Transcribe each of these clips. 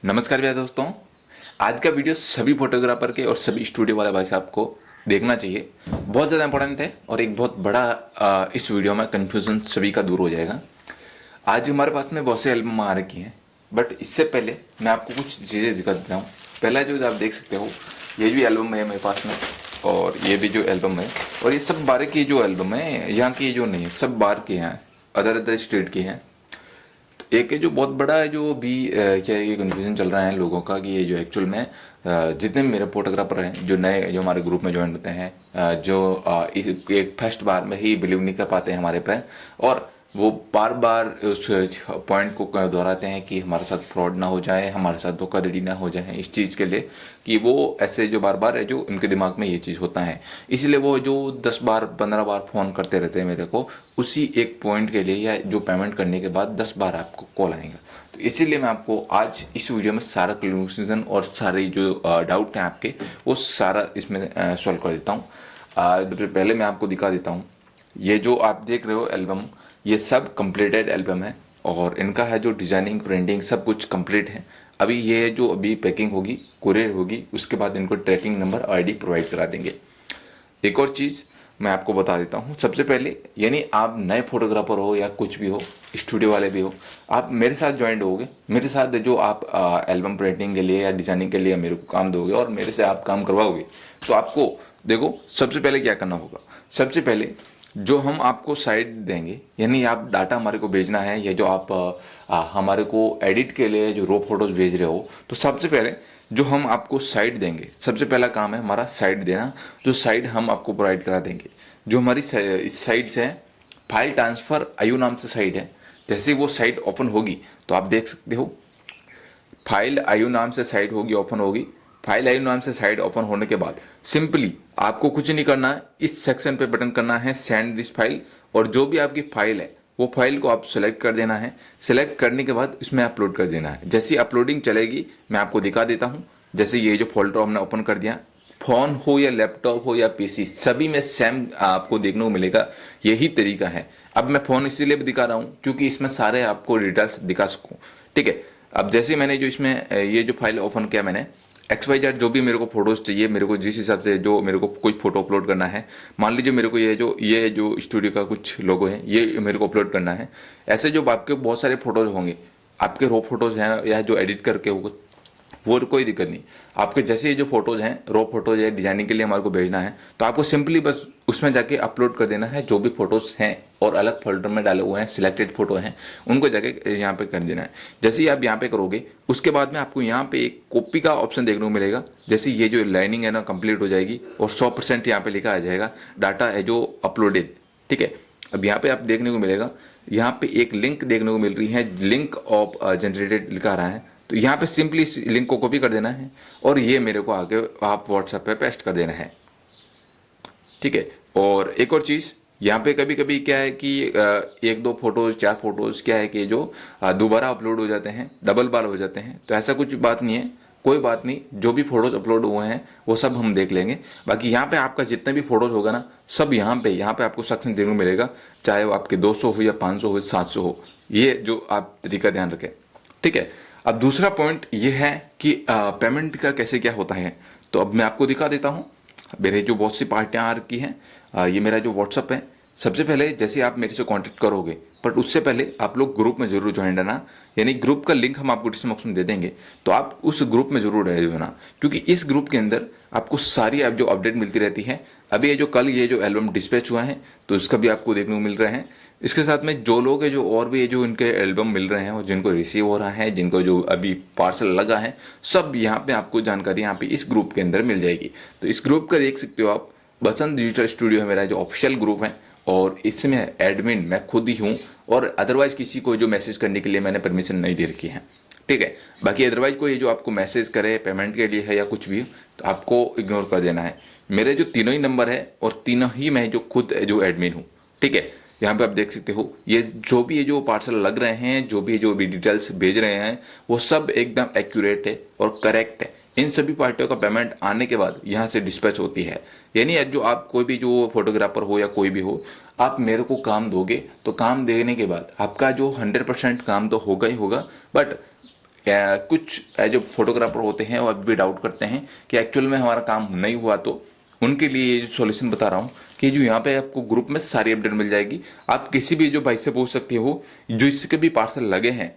नमस्कार भैया दोस्तों। आज का वीडियो सभी फोटोग्राफर के और सभी स्टूडियो वाले भाई साहब को देखना चाहिए। बहुत ज़्यादा इंपॉर्टेंट है और एक बहुत बड़ा इस वीडियो में कंफ्यूजन सभी का दूर हो जाएगा। आज हमारे पास में बहुत से एल्बम आ रखी हैं, बट इससे पहले मैं आपको कुछ चीज़ें दिखा देता हूँ। पहला जो आप देख सकते हो, ये भी एल्बम है मेरे पास में, और ये भी जो एल्बम है, और ये सब बाहर की जो एल्बम है, यहाँ की जो नहीं है, सब बाहर के हैं, अदर स्टेट की हैं। एक है जो बहुत बड़ा है, जो भी क्या है, ये कन्फ्यूजन चल रहा है लोगों का कि ये जो एक्चुअल में जितने भी मेरे फोटोग्राफर हैं जो नए जो हमारे ग्रुप में ज्वाइन होते हैं, जो एक फर्स्ट बार में ही बिलीव नहीं कर पाते हैं हमारे पर, और वो बार बार उस पॉइंट को दोहराते हैं कि हमारे साथ फ्रॉड ना हो जाए, हमारे साथ धोखाधड़ी ना हो जाए, इस चीज़ के लिए कि वो ऐसे जो बार बार है, जो उनके दिमाग में ये चीज़ होता है, इसलिए वो जो 10 बार 15 बार फ़ोन करते रहते हैं मेरे को उसी एक पॉइंट के लिए, या जो पेमेंट करने के बाद 10 बार आपको कॉल आएगा। तो इसीलिए मैं आपको आज इस वीडियो में सारा क्लूजन और सारे जो डाउट हैं आपके, वो सारा इसमें सॉल्व कर देता हूँ। पहले मैं आपको दिखा देता हूँ, ये जो आप देख रहे हो एल्बम, ये सब कंप्लीटेड एल्बम है, और इनका है जो डिजाइनिंग प्रिंटिंग सब कुछ कंप्लीट है। अभी ये जो अभी पैकिंग होगी, कुरियर होगी, उसके बाद इनको ट्रैकिंग नंबर आईडी प्रोवाइड करा देंगे। एक और चीज़ मैं आपको बता देता हूँ सबसे पहले, यानी आप नए फोटोग्राफर हो या कुछ भी हो, स्टूडियो वाले भी हो, आप मेरे साथ ज्वाइन होगे, मेरे साथ जो आप एल्बम प्रिंटिंग के लिए या डिजाइनिंग के लिए मेरे को काम दोगे और मेरे से आप काम करवाओगे, तो आपको देखो सबसे पहले क्या करना होगा। सबसे पहले जो हम आपको साइट देंगे, यानी आप डाटा हमारे को भेजना है, या जो आप हमारे को एडिट के लिए जो रो फोटोज भेज रहे हो, तो सबसे पहले जो हम आपको साइट देंगे, सबसे पहला काम है हमारा साइट देना। जो साइट हम आपको प्रोवाइड करा देंगे, जो हमारी साइट्स है, फाइल ट्रांसफ़र आयु नाम से साइट है। जैसे वो साइट ओपन होगी तो आप देख सकते हो, फाइल आयु नाम से साइट होगी, ओपन होगी। फाइल आयु नाम से साइट ओपन होने के बाद सिंपली आपको कुछ नहीं करना है, इस सेक्शन पे बटन करना है सेंड दिस फाइल, और जो भी आपकी फाइल है वो फाइल को आप सेलेक्ट कर देना है। सेलेक्ट करने के बाद इसमें अपलोड कर देना है। जैसी अपलोडिंग चलेगी मैं आपको दिखा देता हूँ। जैसे ये जो फोल्डर हमने ओपन कर दिया, फोन हो या लैपटॉप हो या पीसी, सभी में सेम आपको देखने को मिलेगा, यही तरीका है। अब मैं फोन इसीलिए भी दिखा रहा हूँ क्योंकि इसमें सारे आपको डिटेल्स दिखा सकूँ, ठीक है। अब जैसे मैंने जो इसमें ये जो फाइल ओपन किया, मैंने XYZ जो भी मेरे को फोटोज चाहिए, मेरे को जिस हिसाब से जो मेरे को कोई फोटो अपलोड करना है, मान लीजिए मेरे को ये जो स्टूडियो का कुछ लोगो है, ये मेरे को अपलोड करना है। ऐसे जो आपके बहुत सारे फोटोज होंगे, आपके रो फोटोज हैं या जो एडिट करके होगा, वो कोई दिक्कत नहीं। आपके जैसे ये जो फोटोज हैं, रो फोटोज है, डिजाइनिंग के लिए हमारे को भेजना है, तो आपको सिंपली बस उसमें जाके अपलोड कर देना है जो भी फोटोज हैं, और अलग फोल्डर में डाले हुए हैं, सिलेक्टेड फोटो हैं, उनको जाके यहाँ पे कर देना है। जैसे ही आप यहाँ पे करोगे, उसके बाद में आपको यहाँ पे एक कॉपी का ऑप्शन देखने को मिलेगा। जैसे ये जो लाइनिंग है ना कंप्लीट हो जाएगी, और 100% यहाँ पे लिखा आ जाएगा डाटा है जो अपलोडेड, ठीक है। अब यहाँ पे आप देखने को मिलेगा, यहाँ पे एक लिंक देखने को मिल रही है, लिंक ऑफ जनरेटेड लिखा रहा है। तो यहाँ पे सिंपली इस लिंक को कॉपी कर देना है, और ये मेरे को आगे आप व्हाट्सएप पे पेस्ट कर देना है, ठीक है। और एक और चीज़, यहाँ पे कभी कभी क्या है कि एक दो फोटोज, चार फोटोज क्या है कि जो दोबारा अपलोड हो जाते हैं, डबल बार हो जाते हैं। तो ऐसा कुछ बात नहीं है, कोई बात नहीं, जो भी फोटोज अपलोड हुए हैं वो सब हम देख लेंगे। बाकी यहाँ पे आपका जितने भी फोटोज होगा ना, सब यहाँ पे आपको सेक्शन देखने को मिलेगा, चाहे वो आपके 200 हो या 500 हो, 700 हो, ये जो आप तरीका ध्यान रखें, ठीक है। अब दूसरा पॉइंट ये है कि पेमेंट का कैसे क्या होता है, तो अब मैं आपको दिखा देता हूँ। मेरे जो बहुत सी पार्टियाँ आ रखी हैं, ये मेरा जो व्हाट्सअप है। सबसे पहले जैसे आप मेरे से कांटेक्ट करोगे, बट उससे पहले आप लोग ग्रुप में जरूर ज्वाइन रहना, यानी ग्रुप का लिंक हम आपको डिस्क्रिप्शन में दे देंगे, तो आप उस ग्रुप में जरूर रह जाना, क्योंकि इस ग्रुप के अंदर आपको सारी जो अपडेट मिलती रहती है। अभी ये जो एल्बम डिस्पैच हुआ है, तो इसका भी आपको देखने को मिल रहा है। इसके साथ में जो लोग हैं, जो और भी जो इनके एल्बम मिल रहे हैं, और जिनको रिसीव हो रहा है, जिनको जो अभी पार्सल लगा है, सब यहाँ पे आपको जानकारी यहाँ पे इस ग्रुप के अंदर मिल जाएगी। तो इस ग्रुप का देख सकते हो आप, बसंत डिजिटल स्टूडियो है मेरा जो ऑफिशियल ग्रुप है, और इसमें एडमिन मैं खुद ही हूँ, और अदरवाइज किसी को जो मैसेज करने के लिए मैंने परमिशन नहीं दे रखी है, ठीक है। बाकी अदरवाइज कोई जो आपको मैसेज करे पेमेंट के लिए है या कुछ भी, तो आपको इग्नोर कर देना है। मेरे जो तीनों ही नंबर है, और तीनों ही मैं जो खुद जो एडमिन हूँ, ठीक है। यहाँ पे आप देख सकते हो, ये जो पार्सल लग रहे हैं, जो भी डिटेल्स भेज रहे हैं, वो सब एकदम एक्यूरेट है और करेक्ट है। इन सभी पार्टियों का पेमेंट आने के बाद यहाँ से डिस्पैच होती है। यानी जो आप कोई भी जो फोटोग्राफर हो या कोई भी हो, आप मेरे को काम दोगे, तो काम देने के बाद आपका जो 100% काम तो होगा ही होगा, बट कुछ जो फोटोग्राफर होते हैं वो अभी भी डाउट करते हैं कि एक्चुअल में हमारा काम नहीं हुआ, तो उनके लिए ये जो सॉल्यूशन बता रहा हूँ कि जो यहाँ पे आपको ग्रुप में सारी अपडेट मिल जाएगी। आप किसी भी जो भाई से पूछ सकते हो जो इसके भी पार्सल लगे हैं,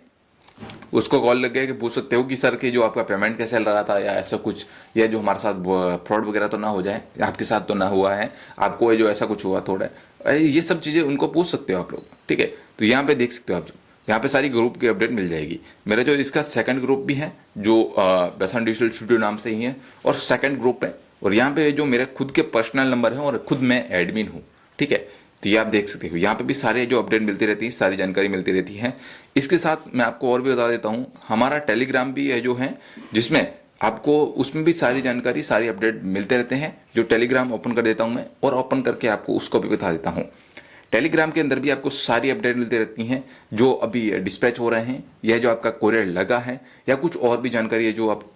उसको कॉल लग गया कि पूछ सकते हो कि सर कि जो आपका पेमेंट कैसे चल रहा था या ऐसा कुछ, या जो हमारे साथ फ्रॉड वगैरह तो ना हो जाए, आपके साथ तो ना हुआ है, आपको जो ऐसा कुछ हुआ थोड़ा, ये सब चीज़ें उनको पूछ सकते हो आप लोग। ठीक है, तो यहाँ पे देख सकते हो आप, यहाँ पे सारी ग्रुप की अपडेट मिल जाएगी। मेरा जो इसका सेकंड ग्रुप भी है जो बेसन डिजिटल स्टूडियो नाम से ही है, और सेकंड ग्रुप है, और यहाँ पे जो मेरे खुद के पर्सनल नंबर है और खुद मैं एडमिन हूँ। ठीक है, तो ये आप देख सकते हो, यहाँ पे भी सारे जो अपडेट मिलती रहती है, सारी जानकारी मिलती रहती है। इसके साथ मैं आपको और भी बता देता हूँ, हमारा टेलीग्राम भी है जो है, जिसमें आपको उसमें भी सारी जानकारी, सारी अपडेट मिलते रहते हैं। जो टेलीग्राम ओपन कर देता हूँ मैं, और ओपन करके आपको उसको भी बता देता हूँ। टेलीग्राम के अंदर भी आपको सारी अपडेट मिलती रहती हैं, जो अभी डिस्पैच हो रहे हैं, या जो आपका कोरियर लगा है, या कुछ और भी जानकारी है जो आप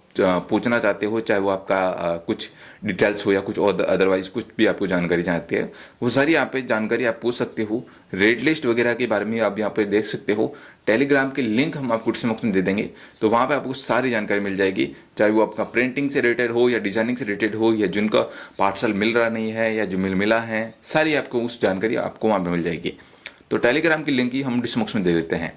पूछना चाहते हो, चाहे वो आपका कुछ डिटेल्स हो या कुछ और अदरवाइज कुछ भी आपको जानकारी चाहते हैं, वो सारी यहाँ पे जानकारी आप पूछ सकते हो। रेड लिस्ट वगैरह के बारे में आप यहाँ पे देख सकते हो। टेलीग्राम के लिंक हम आपको डिस्क्रिप्शन में दे देंगे, तो वहाँ पे आपको सारी जानकारी मिल जाएगी, चाहे वो आपका प्रिंटिंग से रिलेटेड हो या डिजाइनिंग से रिलेटेड हो, या जिनका पार्सल मिल रहा नहीं है या जो मिला है, सारी आपको उस जानकारी आपको वहाँ पे मिल जाएगी। तो टेलीग्राम की लिंक ही हम डिस्क्रिप्शन में दे देते हैं।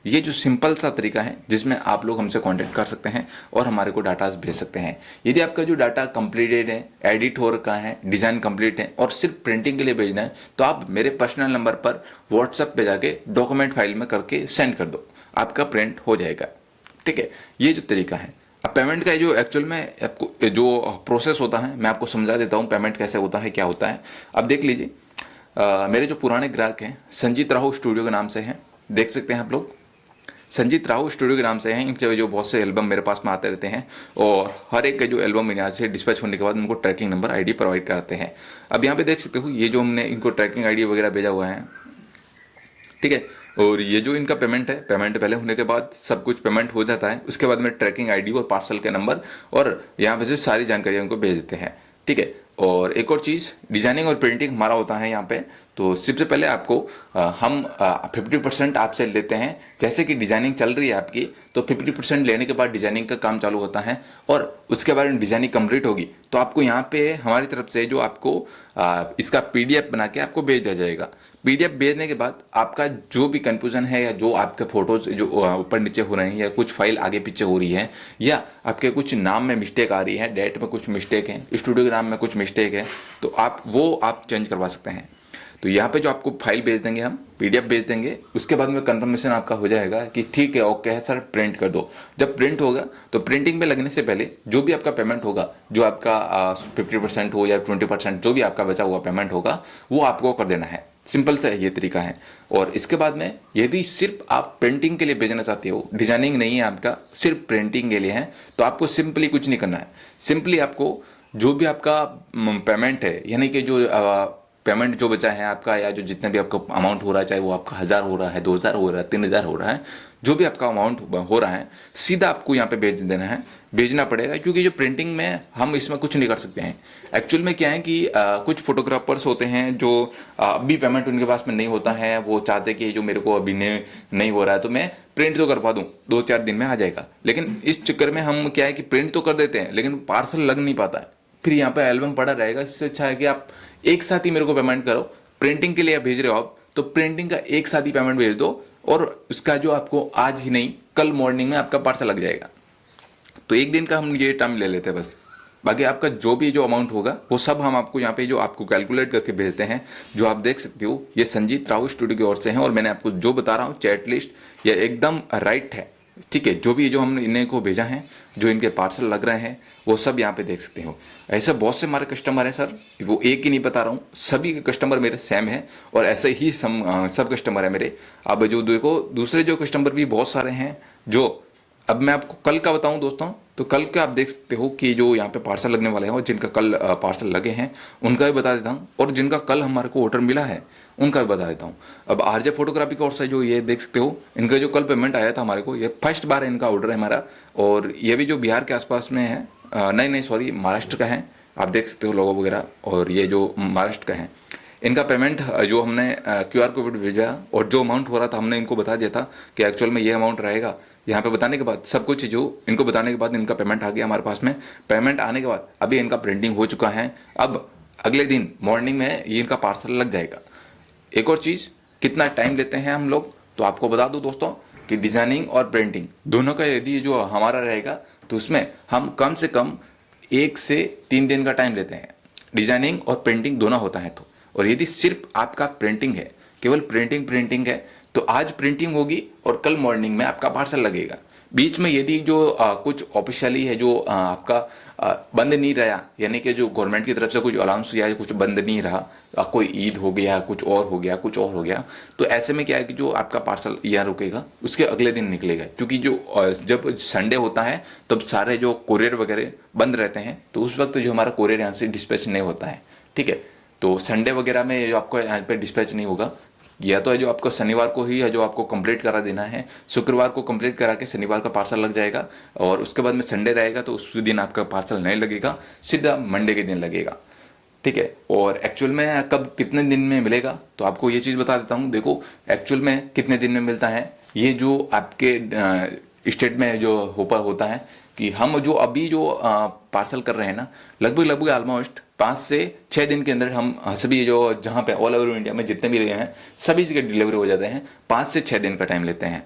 ये जो सिंपल सा तरीका है जिसमें आप लोग हमसे कांटेक्ट कर सकते हैं और हमारे को डाटा भेज सकते हैं। यदि आपका जो डाटा कंप्लीटेड है, एडिट हो रखा है, डिज़ाइन कंप्लीट है और सिर्फ प्रिंटिंग के लिए भेजना है, तो आप मेरे पर्सनल नंबर पर व्हाट्सएप पे जाके डॉक्यूमेंट फाइल में करके सेंड कर दो, आपका प्रिंट हो जाएगा। ठीक है, ये जो तरीका है। अब पेमेंट का जो एक्चुअल में आपको जो प्रोसेस होता है मैं आपको समझा देता हूँ, पेमेंट कैसे होता है, क्या होता है। अब देख लीजिए, मेरे जो पुराने ग्राहक हैं संजीत राहु स्टूडियो के नाम से हैं, देख सकते हैं आप लोग, संजीत राहु स्टूडियो के नाम से हैं। इनके जो बहुत से एल्बम मेरे पास में आते रहते हैं, और हर एक का जो एल्बम यहाँ से डिस्पैच होने के बाद उनको ट्रैकिंग नंबर आईडी प्रोवाइड कराते हैं। अब यहाँ पे देख सकते हो ये जो हमने इनको ट्रैकिंग आईडी वगैरह भेजा हुआ है। ठीक है, और ये जो इनका पेमेंट है, पेमेंट पहले होने के बाद सब कुछ पेमेंट हो जाता है, उसके बाद में ट्रैकिंग आईडी और पार्सल के नंबर और यहाँ पे से सारी जानकारी उनको भेज देते हैं। ठीक है, और एक और चीज़, डिजाइनिंग और प्रिंटिंग हमारा होता है यहाँ पे। तो सबसे पहले आपको हम 50% आपसे लेते हैं। जैसे कि डिजाइनिंग चल रही है आपकी, तो 50% लेने के बाद डिजाइनिंग का काम चालू होता है, और उसके बाद डिजाइनिंग कंप्लीट होगी तो आपको यहाँ पे हमारी तरफ से जो आपको इसका पीडीएफ बना के आपको भेज दिया जाएगा। पीडीएफ भेजने के बाद आपका जो भी कंफ्यूजन है, या जो आपके फोटोज जो ऊपर नीचे हो रहे हैं, या कुछ फाइल आगे पीछे हो रही है, या आपके कुछ नाम में मिस्टेक आ रही है, डेट में कुछ मिस्टेक है, स्टूडियो के नाम में कुछ मिस्टेक है, तो आप चेंज करवा सकते हैं। तो यहाँ पे जो आपको फाइल भेज देंगे, हम पीडीएफ भेज देंगे, उसके बाद में कंफर्मेशन आपका हो जाएगा कि ठीक है, ओके है सर, प्रिंट कर दो। जब प्रिंट होगा तो प्रिंटिंग में लगने से पहले जो भी आपका पेमेंट होगा, जो आपका 50% हो या 20% जो भी आपका बचा हुआ पेमेंट होगा, वो आपको कर देना है। सिंपल सा ये तरीका है। और इसके बाद में यदि सिर्फ आप प्रिंटिंग के लिए भेजना चाहते हो, डिजाइनिंग नहीं है आपका, सिर्फ प्रिंटिंग के लिए है, तो आपको सिंपली कुछ नहीं करना है। सिंपली आपको जो भी आपका पेमेंट है, यानी कि जो पेमेंट जो बचा है आपका, या जो जितने भी आपका अमाउंट हो रहा है, चाहे वो आपका 1000 हो रहा है, 2000 हो रहा है, 3000 हो रहा है, जो भी आपका अमाउंट हो रहा है, सीधा आपको यहाँ पे भेज देना है, भेजना पड़ेगा। क्योंकि जो प्रिंटिंग में हम इसमें कुछ नहीं कर सकते हैं। एक्चुअल में क्या है कि कुछ फोटोग्राफर्स होते हैं जो अभी पेमेंट उनके पास में नहीं होता है, वो चाहते कि जो मेरे को अभी नहीं हो रहा है तो मैं प्रिंट तो करवा दूं, 2-4 दिन में आ जाएगा। लेकिन इस चक्कर में हम क्या है कि प्रिंट तो कर देते हैं, लेकिन पार्सल लग नहीं पाता है, फिर यहाँ पे एल्बम पड़ा रहेगा। इससे अच्छा है कि आप एक साथ ही मेरे को पेमेंट करो। प्रिंटिंग के लिए आप भेज रहे हो आप, तो प्रिंटिंग का एक साथ ही पेमेंट भेज दो, और उसका जो आपको आज ही नहीं कल मॉर्निंग में आपका पार्सल लग जाएगा। तो एक दिन का हम ये टाइम ले लेते हैं बस। बाकी आपका जो भी जो अमाउंट होगा वो सब हम आपको यहाँ पे जो आपको कैलकुलेट करके भेजते हैं। जो आप देख सकते हो ये संजीत राहु स्टूडियो की ओर से है, और मैंने आपको जो बता रहा हूँ चैट लिस्ट ये एकदम राइट है। ठीक है, जो भी जो हमने इन्हें को भेजा है, जो इनके पार्सल लग रहे हैं, वो सब यहाँ पे देख सकते हो। ऐसे बहुत से हमारे कस्टमर हैं सर, वो एक ही नहीं बता रहा हूँ, सभी के कस्टमर मेरे सेम है, और ऐसे ही सब कस्टमर है मेरे। अब जो देखो दूसरे जो कस्टमर भी बहुत सारे हैं, जो अब मैं आपको कल का बताऊं दोस्तों, तो कल का आप देख सकते हो कि जो यहाँ पे पार्सल लगने वाले हैं, और जिनका कल पार्सल लगे हैं उनका भी बता देता हूँ, और जिनका कल हमारे को ऑर्डर मिला है उनका भी बता देता हूँ। अब आरजे फोटोग्राफी का ओर से जो ये देख सकते हो, इनका जो कल पेमेंट आया था हमारे को, ये फर्स्ट बार इनका ऑर्डर है हमारा, और ये भी जो बिहार के आसपास में है, नहीं सॉरी महाराष्ट्र का है, आप देख सकते हो लोगो वगैरह, और ये जो महाराष्ट्र का है, इनका पेमेंट जो हमने QR कोड भेजा, और जो अमाउंट हो रहा था हमने इनको बता दिया था कि एक्चुअल में ये अमाउंट रहेगा, यहाँ पे बताने के बाद सब कुछ जो इनको बताने के बाद इनका पेमेंट आ गया हमारे पास में। पेमेंट आने के बाद अभी इनका प्रिंटिंग हो चुका है। अब अगले दिन मॉर्निंग में ये इनका पार्सल लग जाएगा। एक और चीज़, कितना टाइम लेते हैं हम लोग, तो आपको बता दूं दोस्तों कि डिज़ाइनिंग और प्रिंटिंग दोनों का यदि जो हमारा रहेगा तो उसमें हम कम से कम 1 से 3 दिन का टाइम लेते हैं। डिज़ाइनिंग और प्रिंटिंग दोनों होता है तो। और यदि सिर्फ आपका प्रिंटिंग है, केवल प्रिंटिंग है, तो आज प्रिंटिंग होगी और कल मॉर्निंग में आपका पार्सल लगेगा। बीच में यदि जो कुछ ऑफिशियली है जो आपका बंद नहीं रहा, यानी कि जो गवर्नमेंट की तरफ से कुछ अलाउंस या कुछ बंद नहीं रहा, कोई ईद हो गया, कुछ और हो गया, तो ऐसे में क्या है कि जो आपका पार्सल यहाँ रुकेगा उसके अगले दिन निकलेगा। क्योंकि जो जब संडे होता है तब सारे जो कोरियर वगैरह बंद रहते हैं, तो उस वक्त जो हमारा कोरियर यहाँ से डिस्पैच नहीं होता है। ठीक है, तो संडे वगैरह में जो आपको यहाँ पे डिस्पैच नहीं होगा, या तो है जो आपको शनिवार को ही है जो आपको कंप्लीट करा देना है, शुक्रवार को कंप्लीट करा के शनिवार का पार्सल लग जाएगा। और उसके बाद में संडे रहेगा तो उस दिन आपका पार्सल नहीं लगेगा, सीधा मंडे के दिन लगेगा। ठीक है, और एक्चुअल में कब कितने दिन में मिलेगा, तो आपको ये चीज़ बता देता हूँ। देखो एक्चुअल में कितने दिन में मिलता है, ये जो आपके स्टेट में जो होता है कि हम जो अभी जो पार्सल कर रहे हैं ना, लगभग ऑलमोस्ट 5 से 6 दिन के अंदर हम सभी जो जहाँ पे ऑल ओवर इंडिया में जितने भी रहे हैं सभी जगह डिलीवरी हो जाते हैं। 5 से 6 दिन का टाइम लेते हैं,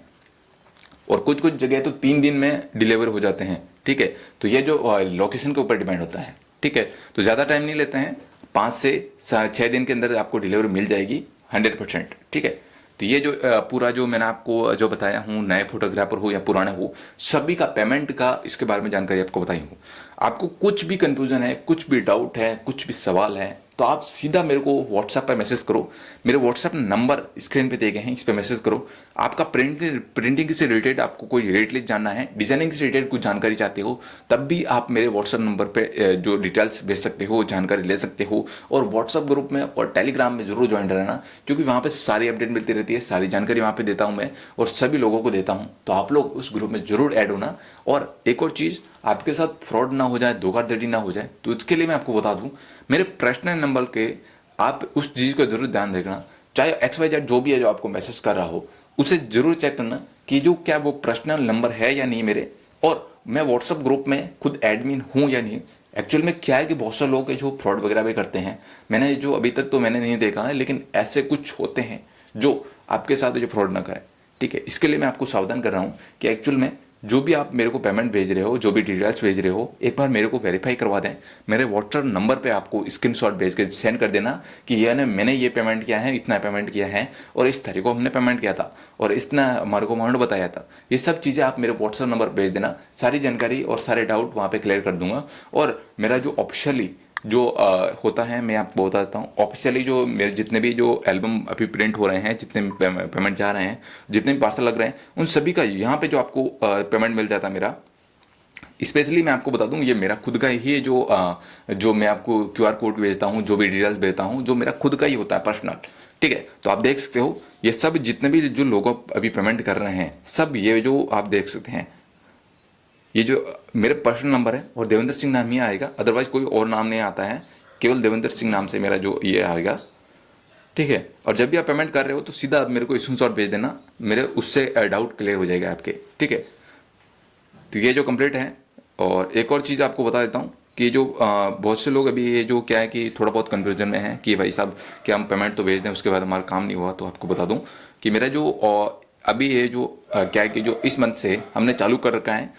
और कुछ जगह तो 3 दिन में डिलीवर हो जाते हैं। ठीक है, तो ये जो लोकेशन के ऊपर डिपेंड होता है। ठीक है, तो ज़्यादा टाइम नहीं लेते हैं, 5 से 6 दिन के अंदर आपको डिलीवरी मिल जाएगी 100%। ठीक है, तो ये जो पूरा जो मैंने आपको जो बताया हूँ, नए फोटोग्राफर हो या पुराने हो, सभी का पेमेंट का इसके बारे में जानकारी आपको बताई हूँ। आपको कुछ भी कंफ्यूजन है, कुछ भी डाउट है, कुछ भी सवाल है, तो आप सीधा मेरे को व्हाट्सएप पर मैसेज करो। मेरे व्हाट्सएप नंबर स्क्रीन पे दिए गए हैं, इस पर मैसेज करो। आपका प्रिंटिंग से रिलेटेड आपको कोई रेट लिस्ट जानना है, डिजाइनिंग से रिलेटेड कुछ जानकारी चाहते हो, तब भी आप मेरे व्हाट्सएप नंबर पे जो डिटेल्स भेज सकते हो, जानकारी ले सकते हो। और व्हाट्सएप ग्रुप में और टेलीग्राम में जरूर ज्वाइन रहना, क्योंकि वहाँ पे सारी अपडेट मिलती रहती है, सारी जानकारी वहाँ पे देता हूँ मैं और सभी लोगों को देता हूँ। तो आप लोग उस ग्रुप में जरूर ऐड होना। और एक और चीज़, आपके साथ फ्रॉड ना हो जाए, धोखाधड़ी ना हो जाए, तो इसके लिए मैं आपको बता दूं, मेरे पर्सनल नंबर के आप उस चीज़ को जरूर ध्यान रखना। चाहे XYZ जो भी है जो आपको मैसेज कर रहा हो, उसे जरूर चेक करना कि जो क्या वो पर्सनल नंबर है या नहीं मेरे, और मैं व्हाट्सएप ग्रुप में खुद एडमिन हूँ या नहीं। एक्चुअल में क्या है कि बहुत से लोग जो फ्रॉड वगैरह भी करते हैं, मैंने जो अभी तक तो मैंने नहीं देखा है, लेकिन ऐसे कुछ होते हैं जो आपके साथ जो फ्रॉड ना करें। ठीक है, इसके लिए मैं आपको सावधान कर रहा हूँ कि एक्चुअल में जो भी आप मेरे को पेमेंट भेज रहे हो, जो भी डिटेल्स भेज रहे हो, एक बार मेरे को वेरीफाई करवा दें। मेरे व्हाट्सएप नंबर पे आपको स्क्रीनशॉट भेज के सेंड कर देना कि ये ना मैंने ये पेमेंट किया है, इतना पेमेंट किया है, और इस तारीख को हमने पेमेंट किया था, और इतना हमारे को अमाउंट बताया था। ये सब चीज़ें आप मेरे व्हाट्सएप नंबर भेज देना, सारी जानकारी और सारे डाउट वहाँ पर क्लियर कर दूंगा। और मेरा जो ऑफिशियली जो होता है, मैं आपको बताता हूँ, ऑफिशियली जो मेरे जितने भी जो एल्बम अभी प्रिंट हो रहे हैं, जितने पेमेंट जा रहे हैं, जितने भी पार्सल लग रहे हैं, उन सभी का यहाँ पे जो आपको पेमेंट मिल जाता है मेरा। स्पेशली मैं आपको बता दूं, ये मेरा खुद का ही है जो मैं आपको QR कोड भेजता हूँ, जो भी डिटेल्स भेजता हूँ, जो मेरा खुद का ही होता है पर्सनल। ठीक है, तो आप देख सकते हो ये सब जितने भी जो लोग अभी पेमेंट कर रहे हैं, सब ये जो आप देख सकते हैं, ये जो मेरे पर्सनल नंबर है और देवेंद्र सिंह नाम ही आएगा, अदरवाइज कोई और नाम नहीं आता है, केवल देवेंद्र सिंह नाम से मेरा जो ये आएगा। ठीक है, और जब भी आप पेमेंट कर रहे हो तो सीधा आप मेरे को स्क्रीनशॉट भेज देना, मेरे उससे डाउट क्लियर हो जाएगा आपके। ठीक है, तो ये जो कंप्लीट है। और एक और चीज़ आपको बता देता हूँ कि जो बहुत से लोग अभी ये जो क्या है कि थोड़ा बहुत कन्फ्यूजन में है कि भाई साहब क्या हम पेमेंट तो भेज दें उसके बाद हमारा काम नहीं हुआ। तो आपको बता दूँ कि मेरा जो अभी ये जो क्या है कि जो इस मंथ से हमने चालू कर रखा है,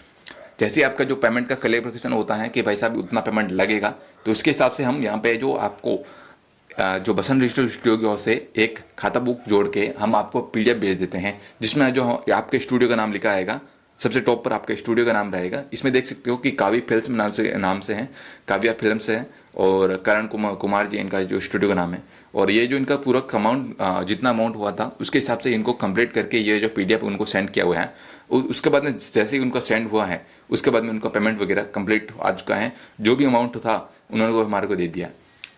जैसे आपका जो पेमेंट का क्लेरिफिकेशन होता है कि भाई साहब उतना पेमेंट लगेगा, तो उसके हिसाब से हम यहाँ पे जो आपको जो बसंत डिजिटल स्टूडियो की ओर से एक खाता बुक जोड़ के हम आपको PDF भेज देते हैं, जिसमें जो आपके स्टूडियो का नाम लिखा आएगा, सबसे टॉप पर आपके स्टूडियो का नाम रहेगा। इसमें देख सकते हो कि काव्य फिल्म्स नाम से हैं, काव्या फिल्म्स है, और करण कुमार जी इनका जो स्टूडियो का नाम है। और ये जो इनका पूरा अमाउंट जितना अमाउंट हुआ था उसके हिसाब से इनको कंप्लीट करके ये जो PDF उनको सेंड किया हुआ है, उसके बाद में जैसे ही उनका सेंड हुआ है उसके बाद में उनका पेमेंट वगैरह कंप्लीट आ चुका है। जो भी अमाउंट था उन्होंने को हमारे को दे दिया।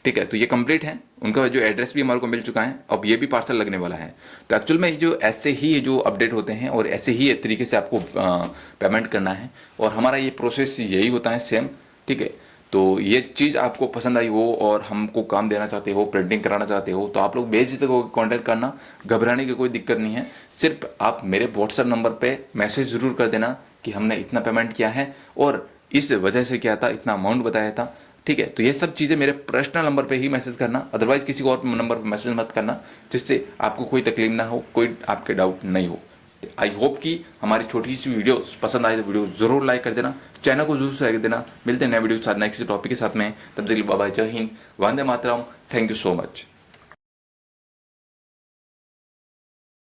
ठीक है, तो ये कंप्लीट है, उनका जो एड्रेस भी हमारे को मिल चुका है, अब ये भी पार्सल लगने वाला है। तो एक्चुअल में जो ऐसे ही जो अपडेट होते हैं और ऐसे ही तरीके से आपको पेमेंट करना है, और हमारा ये प्रोसेस यही होता है सेम। ठीक है, तो ये चीज़ आपको पसंद आई हो और हमको काम देना चाहते हो, प्रिंटिंग कराना चाहते हो, तो आप लोग बेझिझक होकर कॉन्टैक्ट करना, घबराने की कोई दिक्कत नहीं है। सिर्फ आप मेरे व्हाट्सएप नंबर पे मैसेज ज़रूर कर देना कि हमने इतना पेमेंट किया है और इस वजह से क्या था, इतना अमाउंट बताया था, ठीक है। तो ये सब चीज़ें मेरे पर्सनल नंबर पे ही मैसेज करना, अदरवाइज किसी और नंबर पर मैसेज मत करना, जिससे आपको कोई तकलीफ ना हो, कोई आपके डाउट नहीं हो। आई होप कि हमारी छोटी सी वीडियो पसंद आए तो वीडियो जरूर लाइक कर देना, चैनल को जरूर सब्सक्राइब कर देना। मिलते हैं नए वीडियो के साथ नेक्स्ट टॉपिक के साथ में, तब तक के लिए बाय बाय, जय Hind, Vande Mataram, thank you so much.